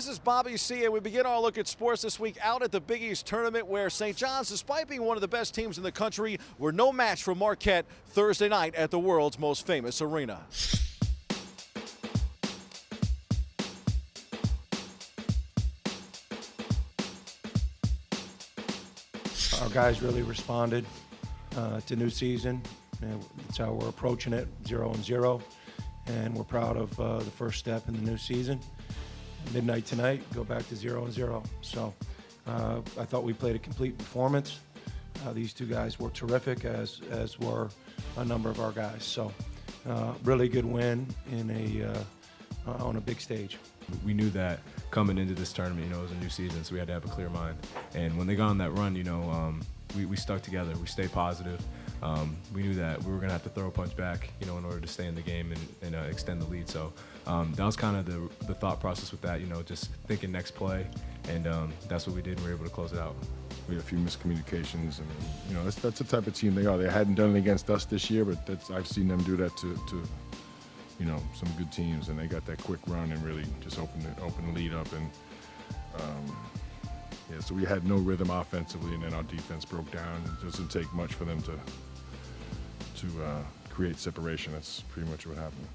This is Bobby C, and we begin our look at sports this week out at the Big East tournament, where St. John's, despite being one of the best teams in the country, were no match for Marquette Thursday night at the world's most famous arena. Our guys really responded to new season. And that's how we're approaching it, 0-0. And we're proud of the first step in the new season. Midnight tonight, go back to 0-0. So I thought we played a complete performance. These two guys were terrific, as were a number of our guys. So really good win in on a big stage. We knew that coming into this tournament, it was a new season, so we had to have a clear mind. And when they got on that run, we stuck together. We stayed positive. We knew that we were going to have to throw a punch back, in order to stay in the game and extend the lead. So that was kind of the thought process with that, just thinking next play, and that's what we did, and we were able to close it out. We had a few miscommunications, and that's the type of team they are. They hadn't done it against us this year, but I've seen them do that to some good teams, and they got that quick run and really just opened the lead up, and so we had no rhythm offensively, and then our defense broke down. It doesn't take much for them to create separation. That's pretty much what happened.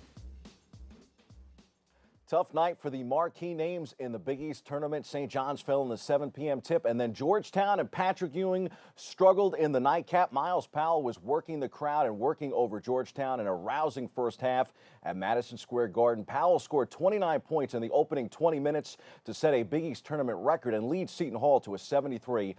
Tough night for the marquee names in the Big East tournament. St. John's fell in the 7 p.m. tip, and then Georgetown and Patrick Ewing struggled in the nightcap. Miles Powell was working the crowd and working over Georgetown in a rousing first half at Madison Square Garden. Powell scored 29 points in the opening 20 minutes to set a Big East tournament record and lead Seton Hall to a 73-57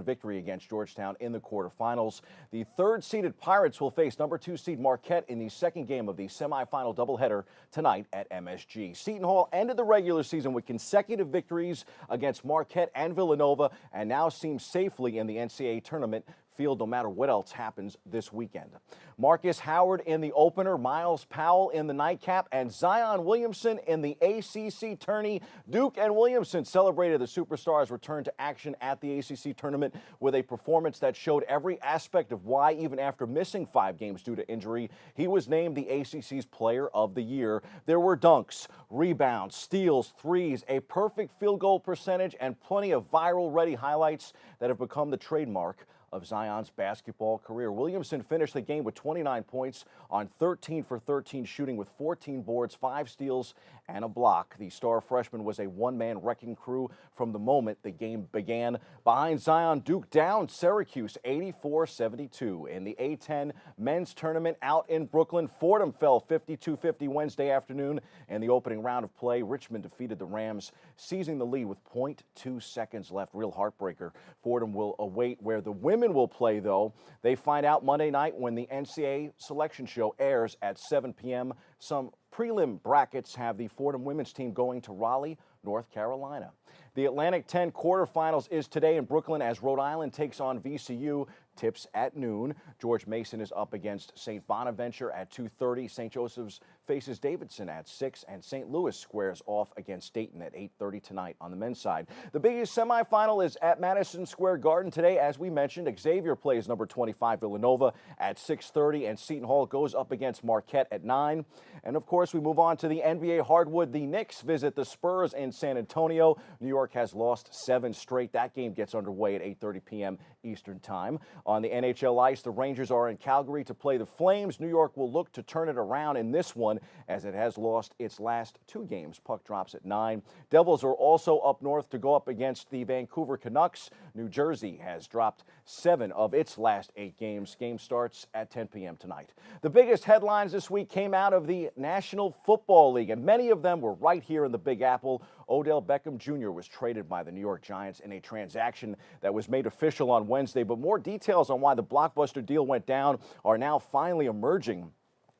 victory against Georgetown in the quarterfinals. The third-seeded Pirates will face number 2 seed Marquette in the second game of the semifinal doubleheader tonight at MSG. Seton Hall ended the regular season with consecutive victories against Marquette and Villanova, and now seems safely in the NCAA tournament field no matter what else happens this weekend. Marcus Howard in the opener, Miles Powell in the nightcap, and Zion Williamson in the ACC tourney. Duke and Williamson celebrated the superstars' return to action at the ACC tournament with a performance that showed every aspect of why, even after missing 5 games due to injury, he was named the ACC's Player of the Year. There were dunks, rebounds, steals, threes, a perfect field goal percentage, and plenty of viral-ready highlights that have become the trademark of Zion's basketball career. Williamson finished the game with 29 points on 13 for 13 shooting with 14 boards, 5 steals, and a block. The star freshman was a one-man wrecking crew from the moment the game began. Behind Zion, Duke down Syracuse 84-72. In the A-10 men's tournament out in Brooklyn, Fordham fell 52-50 Wednesday afternoon. In the opening round of play, Richmond defeated the Rams, seizing the lead with 0.2 seconds left. Real heartbreaker. Fordham will await where the women will play, though. They find out Monday night when the NCAA selection show airs at 7 p.m. Some prelim brackets have the Fordham women's team going to Raleigh, North Carolina. The Atlantic 10 quarterfinals is today in Brooklyn as Rhode Island takes on VCU. Tips at noon. George Mason is up against St. Bonaventure at 2:30. St. Joseph's faces Davidson at 6, and St. Louis squares off against Dayton at 8:30 tonight on the men's side. The Big East semifinal is at Madison Square Garden today. As we mentioned, Xavier plays number 25 Villanova at 6:30, and Seton Hall goes up against Marquette at 9. And of course, we move on to the NBA hardwood. The Knicks visit the Spurs in San Antonio. New York has lost 7 straight. That game gets underway at 8:30 p.m. Eastern Time. On the NHL ice, the Rangers are in Calgary to play the Flames. New York will look to turn it around in this one as it has lost its last 2 games. Puck drops at 9. Devils are also up north to go up against the Vancouver Canucks. New Jersey has dropped 7 of its last 8 games. Game starts at 10 p.m. tonight. The biggest headlines this week came out of the National Football League, and many of them were right here in the Big Apple. Odell Beckham Jr. was traded by the New York Giants in a transaction that was made official on Wednesday, but more details on why the blockbuster deal went down are now finally emerging.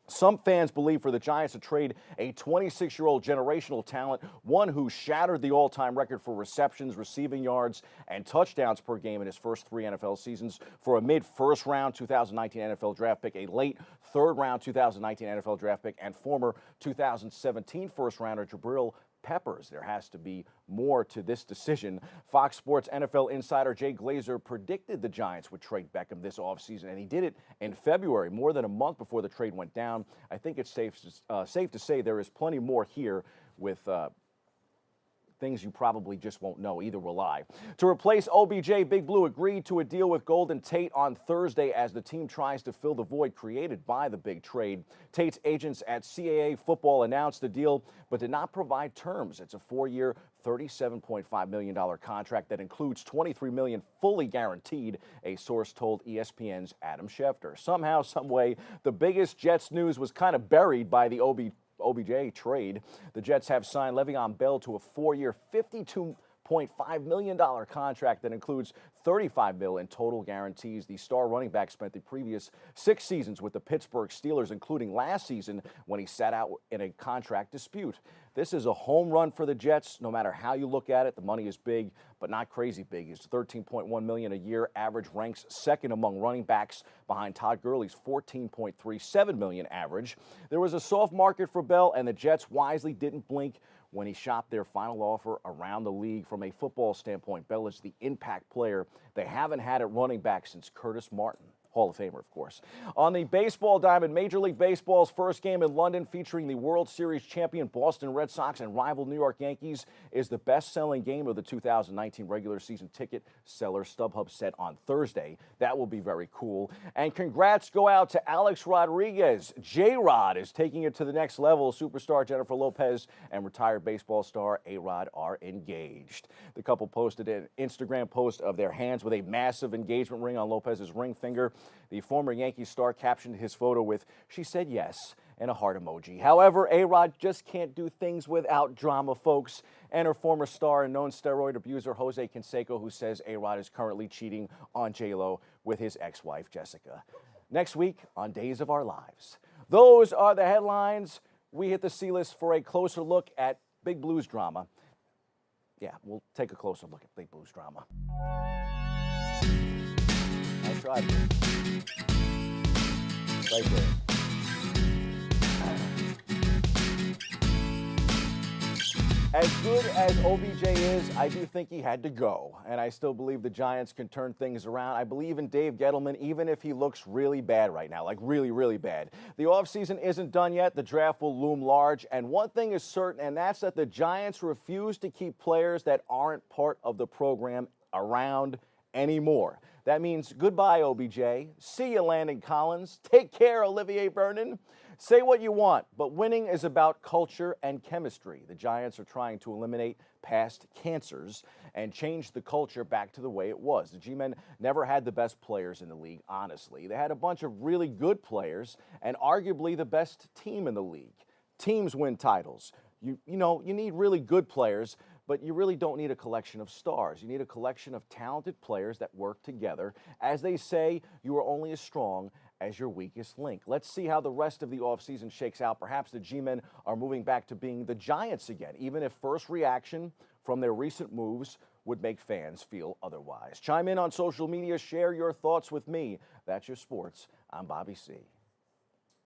Some fans believe for the Giants to trade a 26-year-old generational talent, one who shattered the all-time record for receptions, receiving yards, and touchdowns per game in his first 3 NFL seasons, for a mid-first round 2019 NFL draft pick, a late third-round 2019 NFL draft pick, and former 2017 first-rounder Jabril Peppers. There has to be more to this decision. Fox Sports NFL insider Jay Glazer predicted the Giants would trade Beckham this offseason, and he did it in February, more than a month before the trade went down. I think it's safe to say there is plenty more here with things you probably just won't know. Either will I. To replace OBJ, Big Blue agreed to a deal with Golden Tate on Thursday as the team tries to fill the void created by the big trade. Tate's agents at CAA Football announced the deal but did not provide terms. It's a 4-year, $37.5 million contract that includes $23 million fully guaranteed, a source told ESPN's Adam Schefter. Somehow, someway, the biggest Jets news was kind of buried by the OBJ trade. The Jets have signed Le'Veon Bell to a 4-year, $52.5 million contract that includes $35 million in total guarantees. The star running back spent the previous 6 seasons with the Pittsburgh Steelers, including last season when he sat out in a contract dispute. This is a home run for the Jets. No matter how you look at it, the money is big, but not crazy big. It's $13.1 million a year. Average ranks second among running backs behind Todd Gurley's $14.37 million average. There was a soft market for Bell, and the Jets wisely didn't blink when he shopped their final offer around the league. From a football standpoint, Bell is the impact player they haven't had at running back since Curtis Martin. Hall of Famer, of course. On the baseball diamond, Major League Baseball's first game in London featuring the World Series champion Boston Red Sox and rival New York Yankees is the best-selling game of the 2019 regular season ticket seller, StubHub said on Thursday. That will be very cool. And congrats go out to Alex Rodriguez. J-Rod is taking it to the next level. Superstar Jennifer Lopez and retired baseball star A-Rod are engaged. The couple posted an Instagram post of their hands with a massive engagement ring on Lopez's ring finger. The former Yankees star captioned his photo with, "She said yes," and a heart emoji. However, A-Rod just can't do things without drama, folks. And her former star and known steroid abuser, Jose Canseco, who says A-Rod is currently cheating on J-Lo with his ex-wife, Jessica. Next week on Days of Our Lives. Those are the headlines. We hit the C-list for a closer look at Big Blues drama. Yeah, we'll take a closer look at Big Blues drama. I tried it. Right there. As good as OBJ is, I do think he had to go. And I still believe the Giants can turn things around. I believe in Dave Gettleman, even if he looks really bad right now, like really, really bad. The offseason isn't done yet. The draft will loom large. And one thing is certain, and that's that the Giants refuse to keep players that aren't part of the program around anymore. That means goodbye, OBJ. See you, Landon Collins. Take care, Olivier Vernon. Say what you want, but winning is about culture and chemistry. The Giants are trying to eliminate past cancers and change the culture back to the way it was. The G-Men never had the best players in the league, honestly. They had a bunch of really good players and arguably the best team in the league. Teams win titles. You need really good players, but you really don't need a collection of stars. You need a collection of talented players that work together. As they say, you are only as strong as your weakest link. Let's see how the rest of the offseason shakes out. Perhaps the G-Men are moving back to being the Giants again, even if first reaction from their recent moves would make fans feel otherwise. Chime in on social media. Share your thoughts with me. That's your sports. I'm Bobby C.